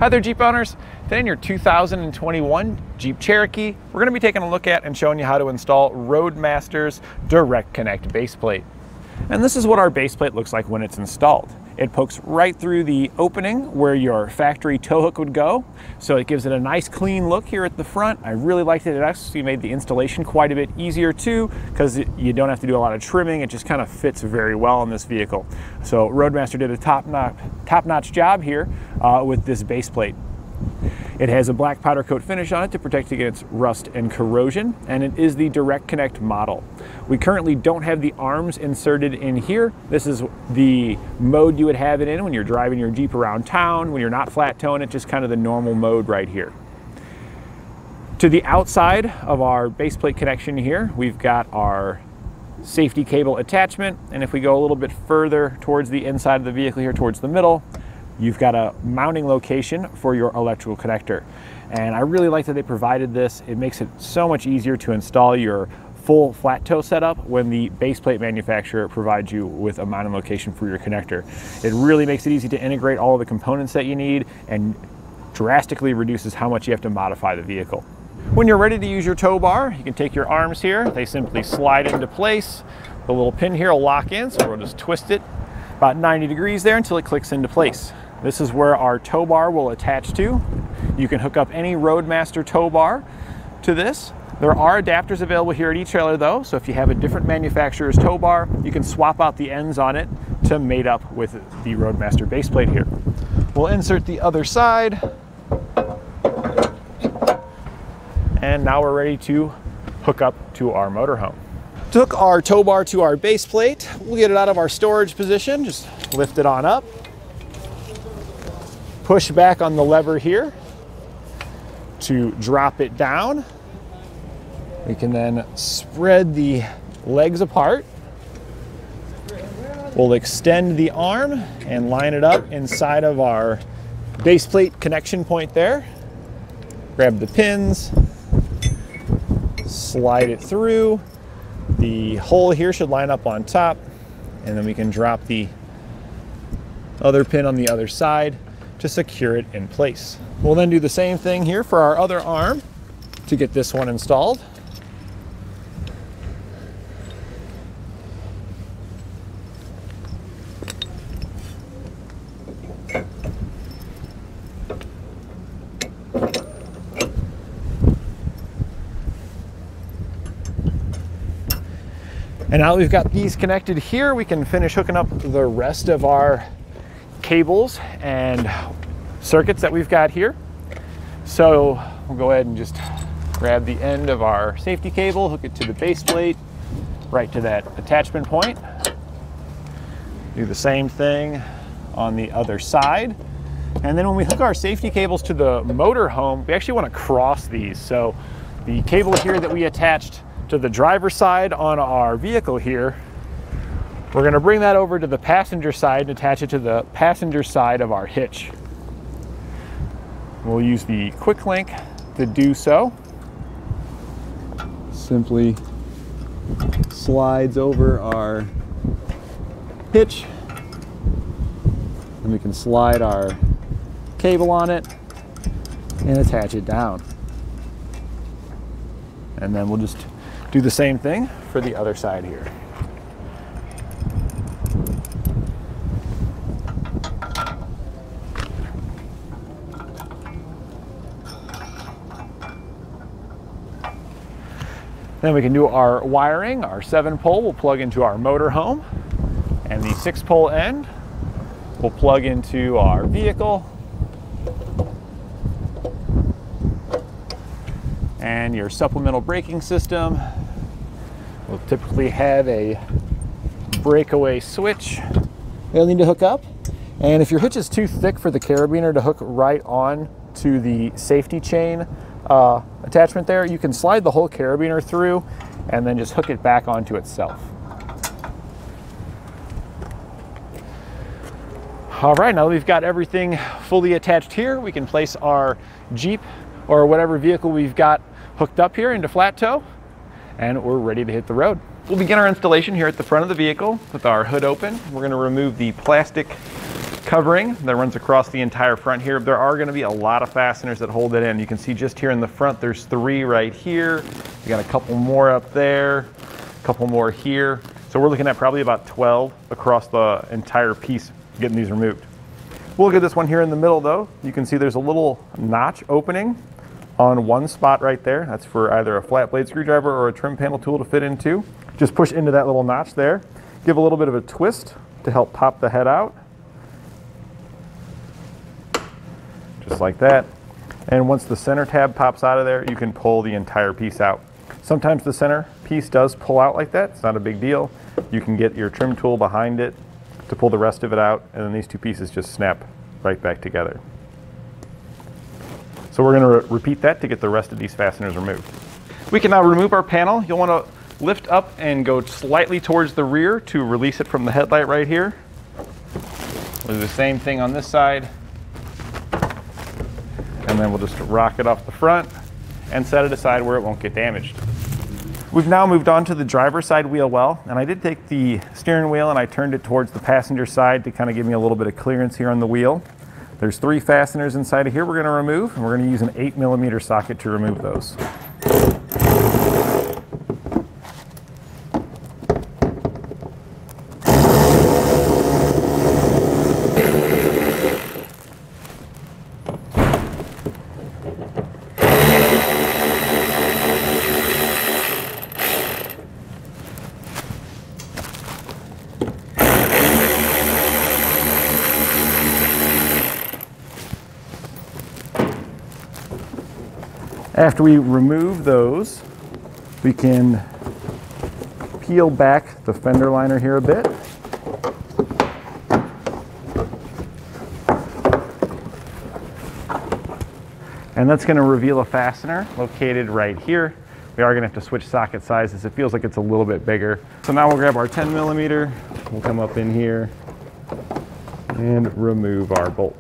Hi there, Jeep owners. Today in your 2021 Jeep Cherokee, we're going to be taking a look at and showing you how to install Roadmaster's Direct Connect base plate. And this is what our base plate looks like when it's installed. It pokes right through the opening where your factory tow hook would go, so it gives it a nice clean look here at the front. I really liked it. It actually made the installation quite a bit easier too, because you don't have to do a lot of trimming. It just kind of fits very well in this vehicle. So Roadmaster did a top-notch job here with this base plate. It has a black powder coat finish on it to protect against rust and corrosion, and it is the Direct Connect model. We currently don't have the arms inserted in here. This is the mode you would have it in when you're driving your Jeep around town, when you're not flat towing it, just kind of the normal mode right here. To the outside of our base plate connection here, we've got our safety cable attachment, and if we go a little bit further towards the inside of the vehicle here, towards the middle, you've got a mounting location for your electrical connector. And I really like that they provided this. It makes it so much easier to install your full flat tow setup when the base plate manufacturer provides you with a mounting location for your connector. It really makes it easy to integrate all of the components that you need and drastically reduces how much you have to modify the vehicle. When you're ready to use your tow bar, you can take your arms here. They simply slide into place. The little pin here will lock in, so we'll just twist it about 90 degrees there until it clicks into place. This is where our tow bar will attach to. You can hook up any Roadmaster tow bar to this. There are adapters available here at eTrailer though, so if you have a different manufacturer's tow bar, you can swap out the ends on it to mate up with the Roadmaster base plate here. We'll insert the other side. And now we're ready to hook up to our motorhome. To hook our tow bar to our base plate, we'll get it out of our storage position, just lift it on up. Push back on the lever here to drop it down. We can then spread the legs apart. We'll extend the arm and line it up inside of our base plate connection point there. Grab the pins, slide it through. The hole here should line up on top, and then we can drop the other pin on the other side to secure it in place. We'll then do the same thing here for our other arm to get this one installed. And now that we've got these connected here, we can finish hooking up the rest of our cables and circuits that we've got here. So we'll go ahead and just grab the end of our safety cable, hook it to the base plate, right to that attachment point. Do the same thing on the other side. And then when we hook our safety cables to the motorhome, we actually want to cross these. So the cable here that we attached to the driver's side on our vehicle here, we're going to bring that over to the passenger side and attach it to the passenger side of our hitch. We'll use the quick link to do so. Simply slides over our hitch, and we can slide our cable on it and attach it down. And then we'll just do the same thing for the other side here. Then we can do our wiring. Our 7-pole will plug into our motorhome, and the 6-pole end will plug into our vehicle. And your supplemental braking system will typically have a breakaway switch they'll need to hook up. And if your hitch is too thick for the carabiner to hook right on to the safety chain attachment there, you can slide the whole carabiner through and then just hook it back onto itself. All right, now that we've got everything fully attached here, we can place our Jeep or whatever vehicle we've got hooked up here into flat tow, and we're ready to hit the road. We'll begin our installation here at the front of the vehicle with our hood open. We're going to remove the plastic covering that runs across the entire front here. There are going to be a lot of fasteners that hold it in. You can see just here in the front, there's 3 right here. You got a couple more up there, a couple more here. So we're looking at probably about 12 across the entire piece getting these removed. We'll look at this one here in the middle though. You can see there's a little notch opening on one spot right there. That's for either a flat blade screwdriver or a trim panel tool to fit into. Just push into that little notch there. Give a little bit of a twist to help pop the head out. Just like that. And once the center tab pops out of there, you can pull the entire piece out. Sometimes the center piece does pull out like that. It's not a big deal. You can get your trim tool behind it to pull the rest of it out, and then these 2 pieces just snap right back together. So we're going to repeat that to get the rest of these fasteners removed. We can now remove our panel. You'll want to lift up and go slightly towards the rear to release it from the headlight right here. We'll do the same thing on this side. And then we'll just rock it off the front and set it aside where it won't get damaged. We've now moved on to the driver's side wheel well, and I did take the steering wheel and I turned it towards the passenger side to kind of give me a little bit of clearance here on the wheel. There's 3 fasteners inside of here we're going to remove, and we're going to use an 8mm socket to remove those. After we remove those, we can peel back the fender liner here a bit. And that's going to reveal a fastener located right here. We are going to have to switch socket sizes. It feels like it's a little bit bigger. So now we'll grab our 10mm, we'll come up in here and remove our bolt.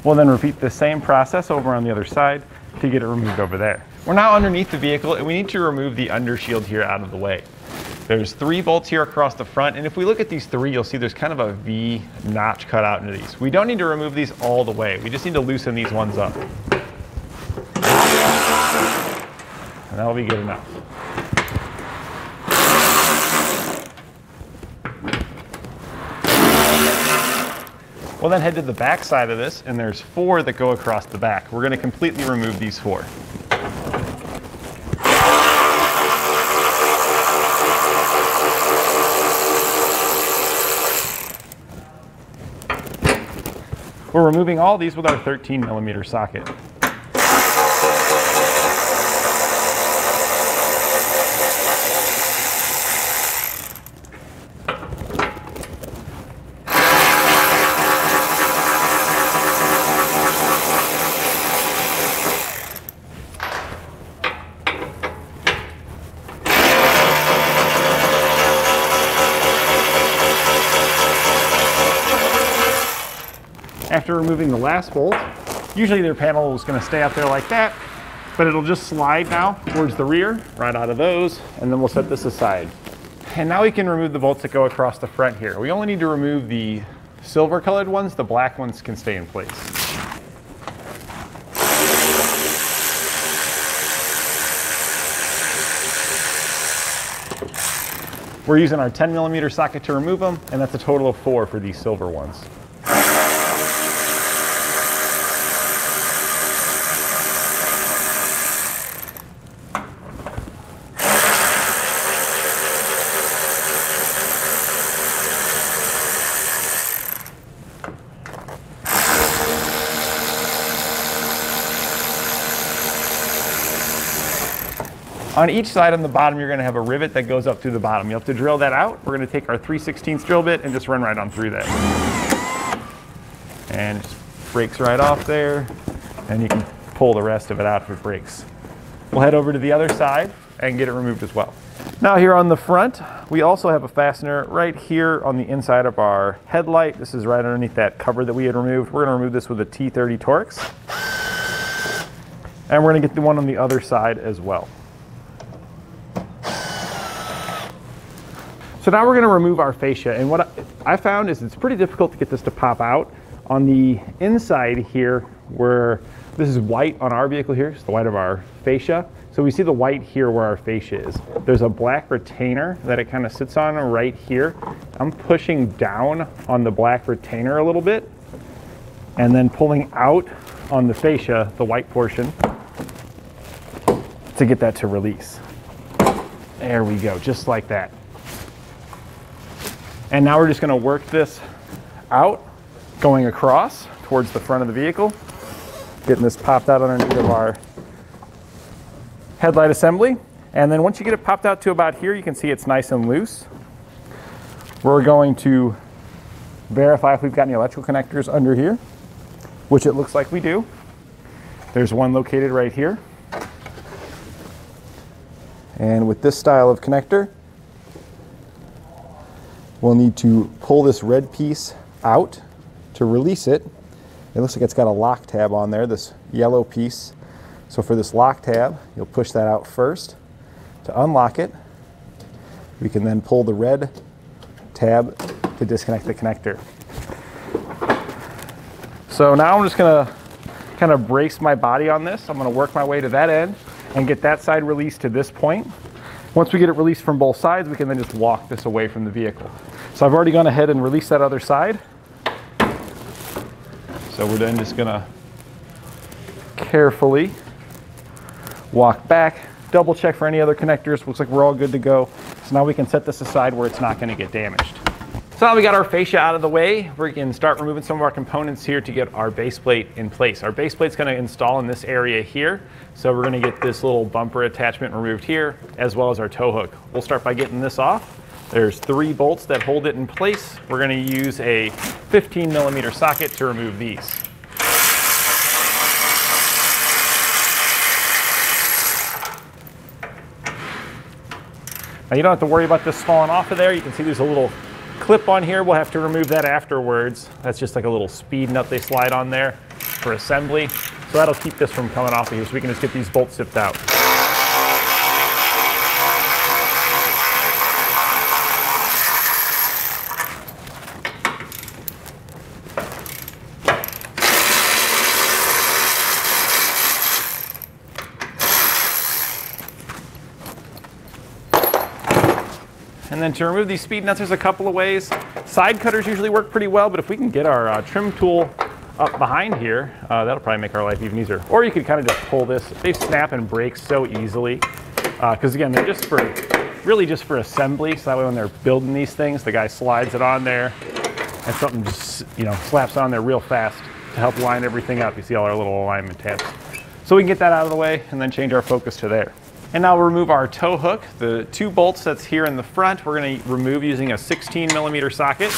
We'll then repeat the same process over on the other side to get it removed over there. We're now underneath the vehicle and we need to remove the undershield here out of the way. There's 3 bolts here across the front, and if we look at these 3, you'll see there's kind of a V notch cut out into these. We don't need to remove these all the way. We just need to loosen these ones up. And that'll be good enough. We'll then head to the back side of this, and there's 4 that go across the back. We're going to completely remove these 4. We're removing all these with our 13mm socket. After removing the last bolt, usually their panel is going to stay up there like that, but it'll just slide now towards the rear, right out of those, and then we'll set this aside. And now we can remove the bolts that go across the front here. We only need to remove the silver colored ones, the black ones can stay in place. We're using our 10mm socket to remove them, and that's a total of 4 for these silver ones. On each side on the bottom, you're going to have a rivet that goes up through the bottom. You'll have to drill that out. We're going to take our 3/16 drill bit and just run right on through that. And it just breaks right off there, and you can pull the rest of it out if it breaks. We'll head over to the other side and get it removed as well. Now here on the front, we also have a fastener right here on the inside of our headlight. This is right underneath that cover that we had removed. We're going to remove this with a T30 Torx. And we're gonna get the one on the other side as well. So now we're gonna remove our fascia, and what I found is it's pretty difficult to get this to pop out. On the inside here, where this is white on our vehicle here, it's the white of our fascia. So we see the white here where our fascia is. There's a black retainer that it kind of sits on right here. I'm pushing down on the black retainer a little bit, and then pulling out on the fascia, the white portion, to get that to release. There we go, just like that. And now we're just gonna work this out, going across towards the front of the vehicle, getting this popped out underneath of our headlight assembly. And then once you get it popped out to about here, you can see it's nice and loose. We're going to verify if we've got any electrical connectors under here, which it looks like we do. There's one located right here. And with this style of connector, we'll need to pull this red piece out to release it. It looks like it's got a lock tab on there, this yellow piece. So for this lock tab, you'll push that out first. To unlock it, we can then pull the red tab to disconnect the connector. So now I'm just gonna kind of brace my body on this. I'm gonna work my way to that end and get that side released to this point. Once we get it released from both sides, we can then just walk this away from the vehicle. So I've already gone ahead and released that other side. So we're then just gonna carefully walk back, double check for any other connectors. Looks like we're all good to go. So now we can set this aside where it's not gonna get damaged. So now we got our fascia out of the way, we can start removing some of our components here to get our base plate in place. Our base plate's gonna install in this area here. So we're gonna get this little bumper attachment removed here, as well as our tow hook. We'll start by getting this off. There's 3 bolts that hold it in place. We're gonna use a 15mm socket to remove these. Now you don't have to worry about this falling off of there. You can see there's a little clip on here. We'll have to remove that afterwards. That's just like a little speed nut they slide on there for assembly. So that'll keep this from coming off of here, so we can just get these bolts zipped out. And then to remove these speed nuts, there's a couple of ways. Side cutters usually work pretty well, but if we can get our trim tool up behind here, that'll probably make our life even easier. Or you could kind of just pull this. They snap and break so easily. Because again, they're just for, really just for assembly. So that way when they're building these things, the guy slides it on there and something just, you know, slaps on there real fast to help line everything up. You see all our little alignment tabs. So we can get that out of the way and then change our focus to there. And now we'll remove our tow hook. The 2 bolts that's here in the front, we're gonna remove using a 16mm socket.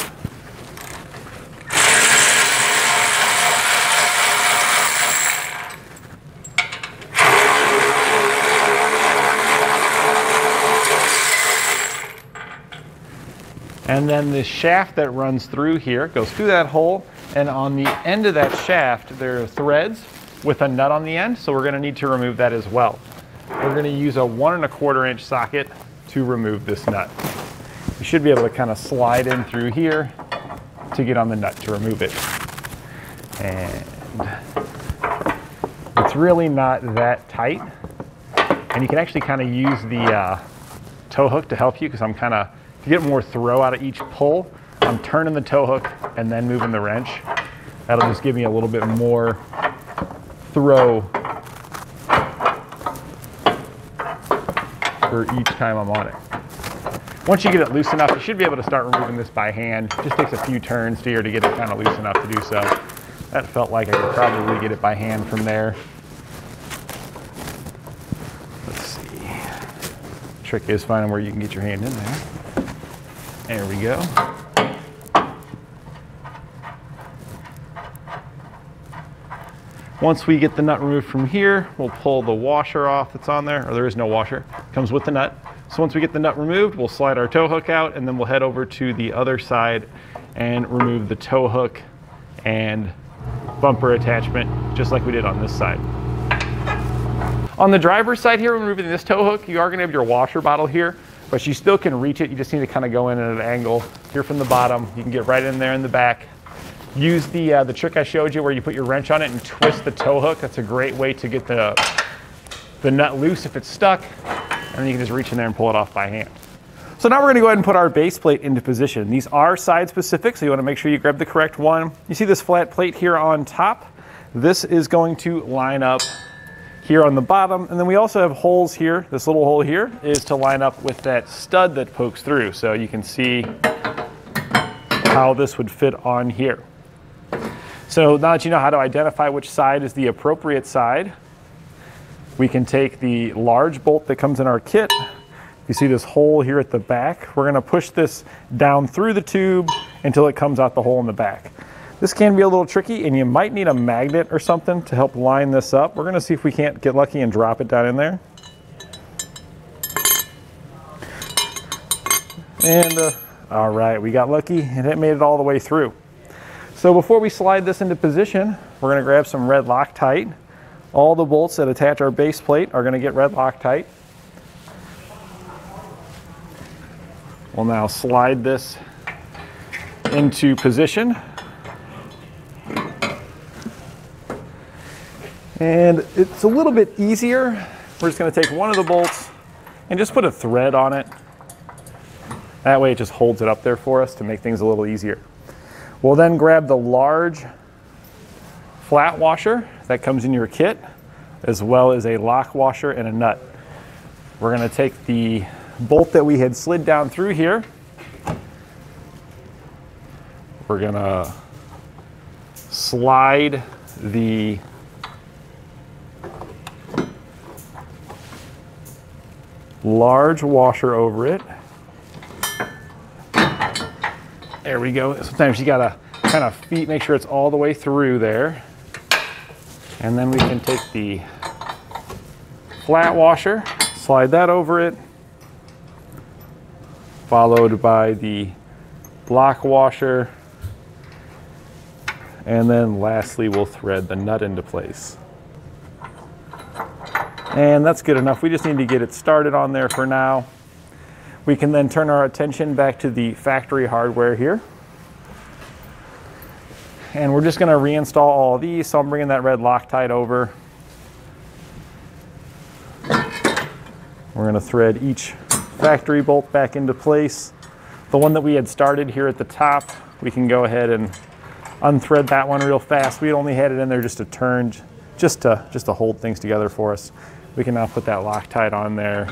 And then the shaft that runs through here goes through that hole, and on the end of that shaft, there are threads with a nut on the end, so we're gonna need to remove that as well. We're gonna use a 1 1/4 inch socket to remove this nut. You should be able to kind of slide in through here to get on the nut to remove it. And it's really not that tight. And you can actually kind of use the tow hook to help you, because I'm kind of, to get more throw out of each pull, I'm turning the tow hook and then moving the wrench. That'll just give me a little bit more throw for each time I'm on it. Once you get it loose enough, you should be able to start removing this by hand. It just takes a few turns here to get it kind of loose enough to do so. That felt like I could probably get it by hand from there. Let's see. Trick is finding where you can get your hand in there. There we go. Once we get the nut removed from here, we'll pull the washer off that's on there, or there is no washer, it comes with the nut. So once we get the nut removed, we'll slide our tow hook out, and then we'll head over to the other side and remove the tow hook and bumper attachment, just like we did on this side. On the driver's side here, when removing this tow hook, you are gonna have your washer bottle here, but you still can reach it. You just need to kind of go in at an angle here from the bottom. You can get right in there in the back. Use the trick I showed you where you put your wrench on it and twist the tow hook. That's a great way to get the nut loose if it's stuck, and then you can just reach in there and pull it off by hand. So now we're gonna go ahead and put our base plate into position. These are side specific, so you wanna make sure you grab the correct one. You see this flat plate here on top? This is going to line up here on the bottom, and then we also have holes here. This little hole here is to line up with that stud that pokes through, so you can see how this would fit on here. So now that you know how to identify which side is the appropriate side, we can take the large bolt that comes in our kit. You see this hole here at the back. We're gonna push this down through the tube until it comes out the hole in the back. This can be a little tricky, and you might need a magnet or something to help line this up. We're gonna see if we can't get lucky and drop it down in there. And all right, we got lucky and it made it all the way through. So before we slide this into position, we're gonna grab some red Loctite. All the bolts that attach our base plate are gonna get red Loctite. We'll now slide this into position. And it's a little bit easier. We're just gonna take one of the bolts and just put a thread on it. That way it just holds it up there for us to make things a little easier. We'll then grab the large flat washer that comes in your kit, as well as a lock washer and a nut. We're gonna take the bolt that we had slid down through here. We're gonna slide the large washer over it. There we go. Sometimes you gotta kind of make sure it's all the way through there. And then we can take the flat washer, slide that over it, followed by the block washer, and then lastly we'll thread the nut into place. And that's good enough. We just need to get it started on there for now. We can then turn our attention back to the factory hardware here. And we're just gonna reinstall all of these, so I'm bringing that red Loctite over. We're gonna thread each factory bolt back into place. The one that we had started here at the top, we can go ahead and unthread that one real fast. We only had it in there just to turn, just to hold things together for us. We can now put that Loctite on there.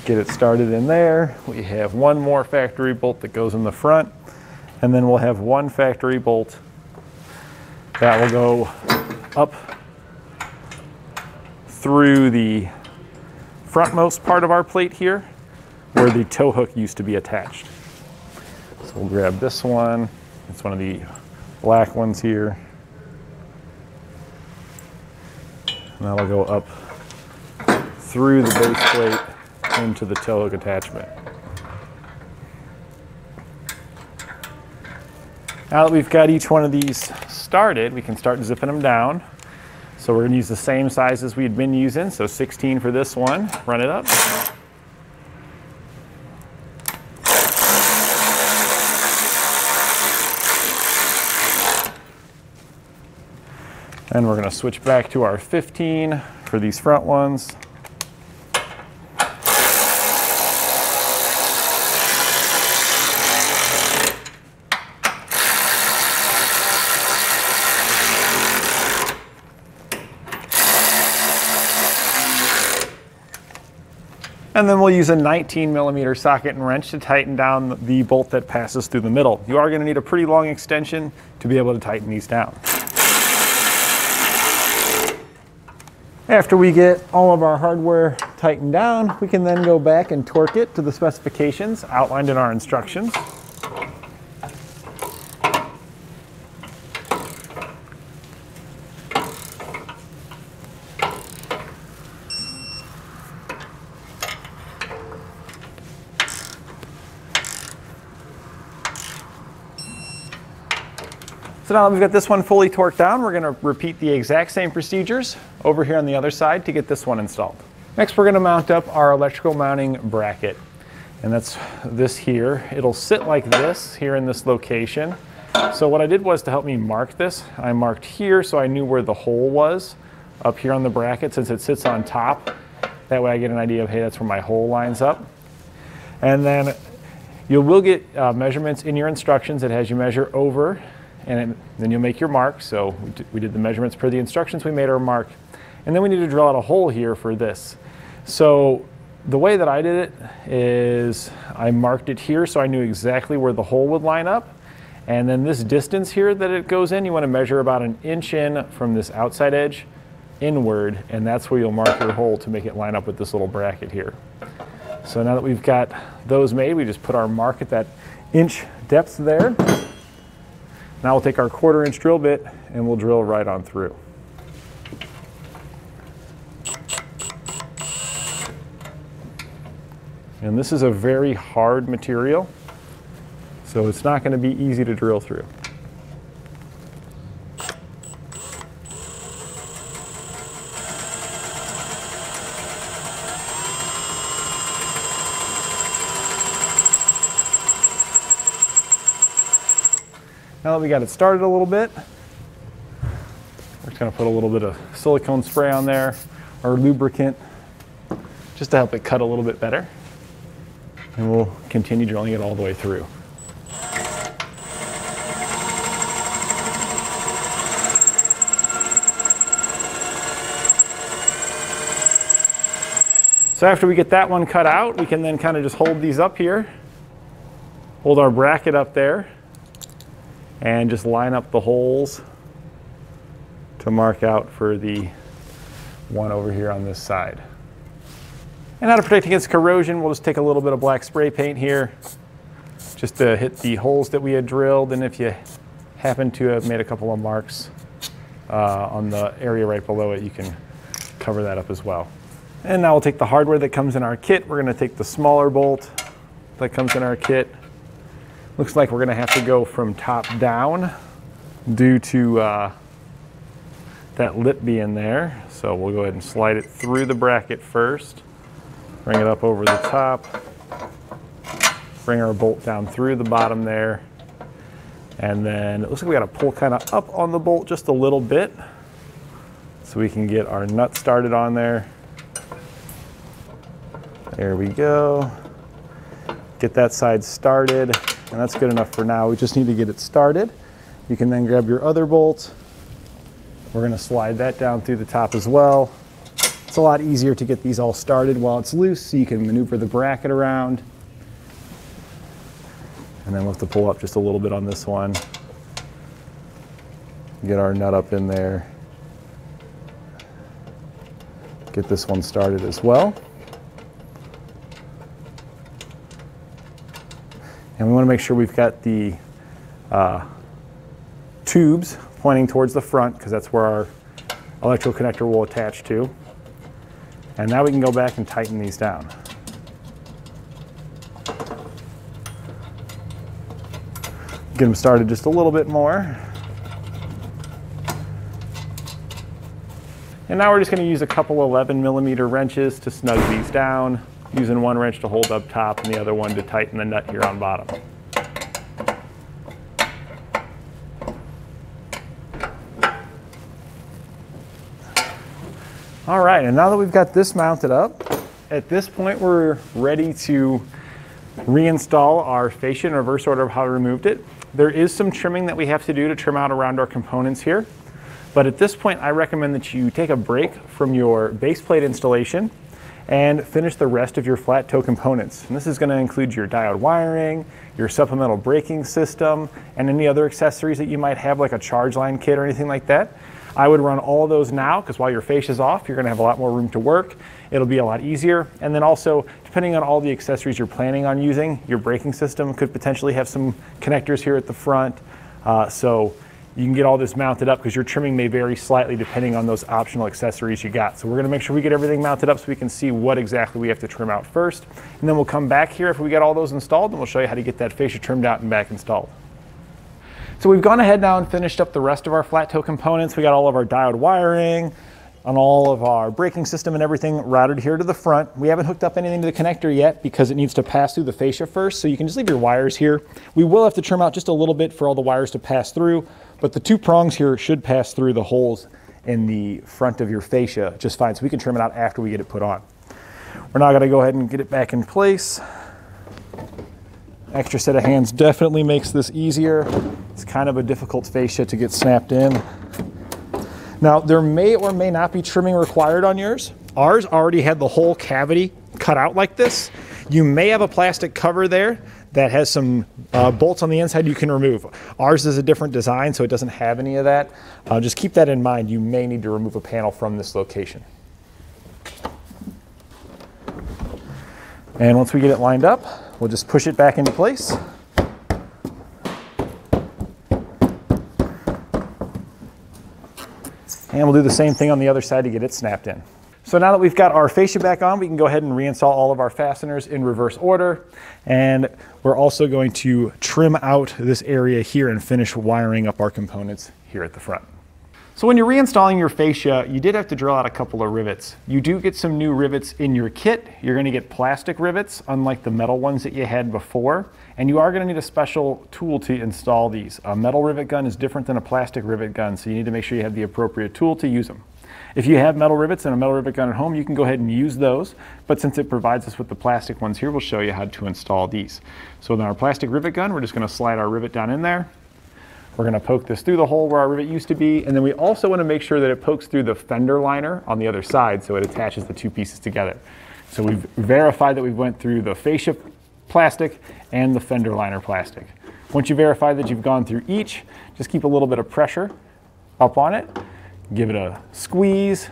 Get it started in there. We have one more factory bolt that goes in the front, and then we'll have one factory bolt that will go up through the frontmost part of our plate here, where the tow hook used to be attached. So we'll grab this one. It's one of the black ones here. And that'll go up through the base plate into the tow hook attachment. Now that we've got each one of these started, we can start zipping them down. So we're gonna use the same size as we had been using, so 16 for this one. Run it up. And we're gonna switch back to our 15 for these front ones. And then we'll use a 19mm socket and wrench to tighten down the bolt that passes through the middle. You are going to need a pretty long extension to be able to tighten these down. After we get all of our hardware tightened down, we can then go back and torque it to the specifications outlined in our instructions. So So now that we've got this one fully torqued down, we're going to repeat the exact same procedures over here on the other side to get this one installed. Next, we're going to mount up our electrical mounting bracket. And that's this here. It'll sit like this here in this location. So what I did was, to help me mark this, I marked here so I knew where the hole was up here on the bracket, since it sits on top. That way I get an idea of, hey, that's where my hole lines up. And then you will get measurements in your instructions. It has you measure over, and then you'll make your mark. So we did the measurements per the instructions, we made our mark. And then we need to drill out a hole here for this. So the way that I did it is I marked it here so I knew exactly where the hole would line up. And then this distance here that it goes in, you want to measure about 1 inch in from this outside edge inward, and that's where you'll mark your hole to make it line up with this little bracket here. So now that we've got those made, we just put our mark at that inch depth there. Now we'll take our 1/4 inch drill bit and we'll drill right on through. And this is a very hard material, so it's not going to be easy to drill through. Now that we got it started a little bit, we're just going to put a little bit of silicone spray on there, or lubricant, just to help it cut a little bit better. And we'll continue drilling it all the way through. So after we get that one cut out, we can then kind of just hold these up here, hold our bracket up there, and just line up the holes to mark out for the one over here on this side. And how to protect against corrosion, we'll just take a little bit of black spray paint here just to hit the holes that we had drilled, and if you happen to have made a couple of marks on the area right below it, you can cover that up as well. And now we'll take the hardware that comes in our kit. We're going to take the smaller bolt that comes in our kit. Looks like we're going to have to go from top down due to that lip being there. So we'll go ahead and slide it through the bracket first. Bring it up over the top, bring our bolt down through the bottom there, and then it looks like we got to pull kind of up on the bolt just a little bit so we can get our nut started on there. There we go. Get that side started, and that's good enough for now. We just need to get it started. You can then grab your other bolt. We're going to slide that down through the top as well. It's a lot easier to get these all started while it's loose, so you can maneuver the bracket around. And then we'll have to pull up just a little bit on this one. Get our nut up in there. Get this one started as well. And we want to make sure we've got the tubes pointing towards the front, because that's where our electrical connector will attach to. And now we can go back and tighten these down. Get them started just a little bit more. And now we're just going to use a couple 11mm wrenches to snug these down, using one wrench to hold up top and the other one to tighten the nut here on bottom. All right, and now that we've got this mounted up, at this point we're ready to reinstall our fascia in reverse order of how we removed it. There is some trimming that we have to do to trim out around our components here, but at this point I recommend that you take a break from your base plate installation and finish the rest of your flat toe components. And this is going to include your diode wiring, your supplemental braking system, and any other accessories that you might have, like a charge line kit or anything like that. I would run all of those now, because while your fascia is off, you're going to have a lot more room to work. It'll be a lot easier. And then also, depending on all the accessories you're planning on using, your braking system could potentially have some connectors here at the front. So you can get all this mounted up, because your trimming may vary slightly depending on those optional accessories you got. So we're going to make sure we get everything mounted up so we can see what exactly we have to trim out first. And then we'll come back here after we get all those installed, and we'll show you how to get that fascia trimmed out and back installed. So we've gone ahead now and finished up the rest of our flat toe components. We got all of our diode wiring on all of our braking system and everything routed here to the front. We haven't hooked up anything to the connector yet because it needs to pass through the fascia first, so you can just leave your wires here. We will have to trim out just a little bit for all the wires to pass through, but the two prongs here should pass through the holes in the front of your fascia just fine, so we can trim it out after we get it put on. We're now gonna go ahead and get it back in place. Extra set of hands definitely makes this easier. It's kind of a difficult fascia to get snapped in. Now, there may or may not be trimming required on yours. Ours already had the whole cavity cut out like this. You may have a plastic cover there that has some bolts on the inside you can remove. Ours is a different design, so it doesn't have any of that. Just keep that in mind. You may need to remove a panel from this location. And once we get it lined up, we'll just push it back into place. And we'll do the same thing on the other side to get it snapped in. So now that we've got our fascia back on, we can go ahead and reinstall all of our fasteners in reverse order. And we're also going to trim out this area here and finish wiring up our components here at the front. So when you're reinstalling your fascia, you did have to drill out a couple of rivets. You do get some new rivets in your kit. You're going to get plastic rivets, unlike the metal ones that you had before. And you are going to need a special tool to install these. A metal rivet gun is different than a plastic rivet gun, so you need to make sure you have the appropriate tool to use them. If you have metal rivets and a metal rivet gun at home, you can go ahead and use those. But since it provides us with the plastic ones here, we'll show you how to install these. So with our plastic rivet gun, we're just going to slide our rivet down in there. We're going to poke this through the hole where our rivet used to be, and then we also want to make sure that it pokes through the fender liner on the other side so it attaches the two pieces together. So we've verified that we went through the fascia plastic and the fender liner plastic. Once you verify that you've gone through each, just keep a little bit of pressure up on it. Give it a squeeze.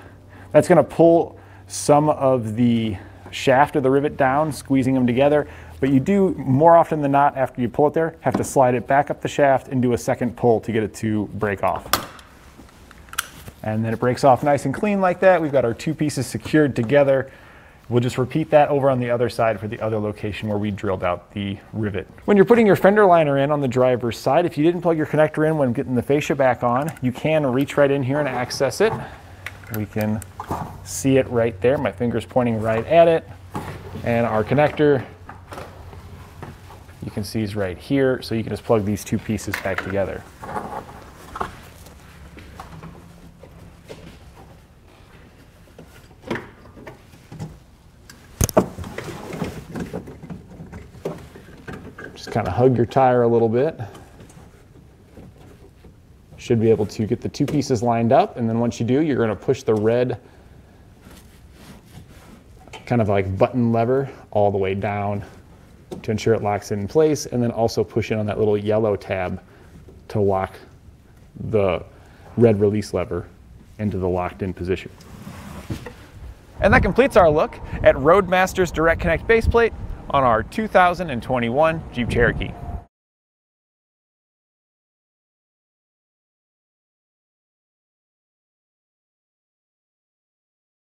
That's going to pull some of the shaft of the rivet down, squeezing them together. But you do, more often than not, after you pull it there, have to slide it back up the shaft and do a second pull to get it to break off. And then it breaks off nice and clean like that. We've got our two pieces secured together. We'll just repeat that over on the other side for the other location where we drilled out the rivet. When you're putting your fender liner in on the driver's side, if you didn't plug your connector in when getting the fascia back on, you can reach right in here and access it. We can see it right there. My finger's pointing right at it. And our connector, you can see, is right here. So you can just plug these two pieces back together. Just kind of hug your tire a little bit. Should be able to get the two pieces lined up, and then once you do, you're going to push the red kind of like button lever all the way down to ensure it locks in place, and then also push in on that little yellow tab to lock the red release lever into the locked in position. And that completes our look at Roadmaster's Direct Connect baseplate on our 2021 Jeep Cherokee.